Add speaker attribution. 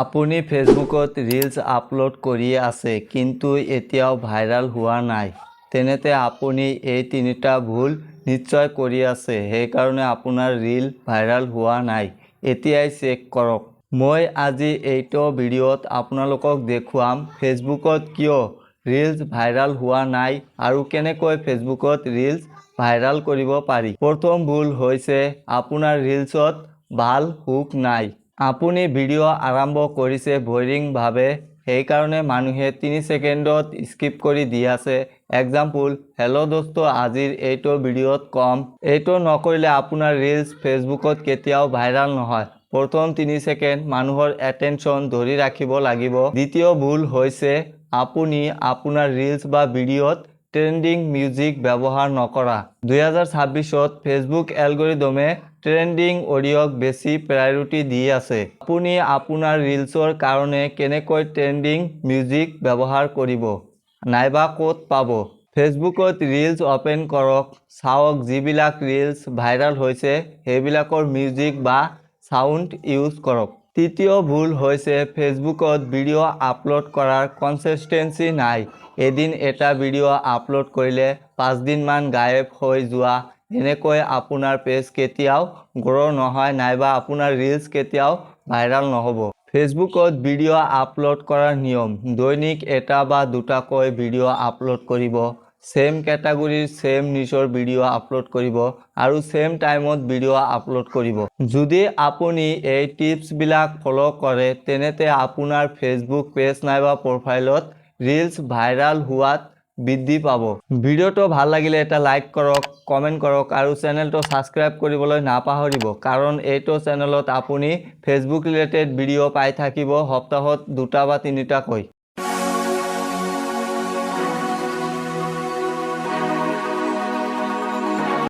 Speaker 1: আপুনি ফেচবুকত reels upload কৰি আছে কিন্তু এতিয়াও ভাইৰাল হোৱা নাই। তেনেতে আপুনি এই তিনিটা ভুল নিশ্চয় কৰি আছে, সেইকাৰণে আপোনাৰ ৰিল ভাইৰাল হোৱা নাই। এতিয়াই চেক কৰক। মই আজি এইটো ভিডিঅ'ত আপোনালোকক দেখুৱাম ফেচবুকত কিয় ৰিলছ ভাইৰাল হোৱা নাই আৰু কেনেকৈ ফেচবুকত ৰিলছ ভাইৰাল কৰিব পাৰি। প্ৰথম ভুল হৈছে আপোনাৰ ৰিলছত ভাল হুক নাই। আপুনি ভিডিঅ' আৰম্ভ কৰিছে বৰিংভাৱে, সেইকাৰণে মানুহে 3 ছেকেণ্ডত স্কিপ কৰি দি আছে। এক্সাম্পল, হেল্ল' দোস্ত, আজিৰ এইটো ভিডিঅ'ত কম। এইটো নকৰিলে আপোনাৰ ৰিলছ ফেচবুকত কেতিয়াও ভাইৰাল নহয়। প্ৰথম 3 ছেকেণ্ড মানুহৰ এটেনশ্যন ধৰি ৰাখিব লাগিব। দ্বিতীয় ভুল হৈছে আপুনি আপোনাৰ ৰিলছ বা ভিডিঅ'ত ট্ৰেণ্ডিং মিউজিক ব্যৱহাৰ নকৰা। 2026ত ফেচবুক এলগৰিদমে ট্ৰেণ্ডিং অডিঅ'ক বেছি প্ৰায়োৰিটি দি আছে। আপুনি আপোনাৰ ৰিলছৰ কাৰণে কেনেকৈ ট্ৰেণ্ডিং মিউজিক ব্যৱহাৰ কৰিব, নাইবা ক'ত পাব? ফেচবুকত ৰিলছ অপেন কৰক, চাওক যিবিলাক ৰিলছ ভাইৰাল হৈছে সেইবিলাকৰ মিউজিক বা চাউণ্ড ইউজ কৰক। তৃতীয় ভুল হৈছে ফেচবুকত ভিডিঅ' আপলোড কৰাৰ কনচিষ্টেন্সি নাই। এদিন এটা ভিডিঅ' আপলোড কৰিলে 5 দিনমান গায়ব হৈ যোৱা, এনেকৈ আপোনাৰ পেজ কেতিয়াও গ্ৰ' নহয় নাইবা আপোনাৰ ৰিলছ কেতিয়াও ভাইৰাল নহ'ব। ফেচবুকত ভিডিঅ' আপলোড কৰাৰ নিয়ম: দৈনিক এটা বা দুটাকৈ ভিডিঅ' আপলোড কৰিব, ছেম কেটাগৰীৰ ছেম নিচৰ ভিডিঅ' আপলোড কৰিব আৰু ছেম টাইমত ভিডিঅ' আপলোড কৰিব। যদি আপুনি এই টিপছবিলাক ফ'ল' কৰে তেন্তে আপোনাৰ ফেচবুক পেজ নাইবা প্ৰফাইলত ৰিলছ ভাইৰাল হোৱাত বৃদ্ধি পাব। ভিডিঅ'টো ভাল লাগিলে এটা লাইক কৰক, কমেণ্ট কৰক আৰু চেনেলটো ছাবস্ক্ৰাইব কৰিবলৈ নাপাহৰিব, কাৰণ এইটো চেনেলত আপুনি ফেচবুক ৰিলেটেড ভিডিঅ' পাই থাকিব সপ্তাহত 2টা বা 3টাকৈ।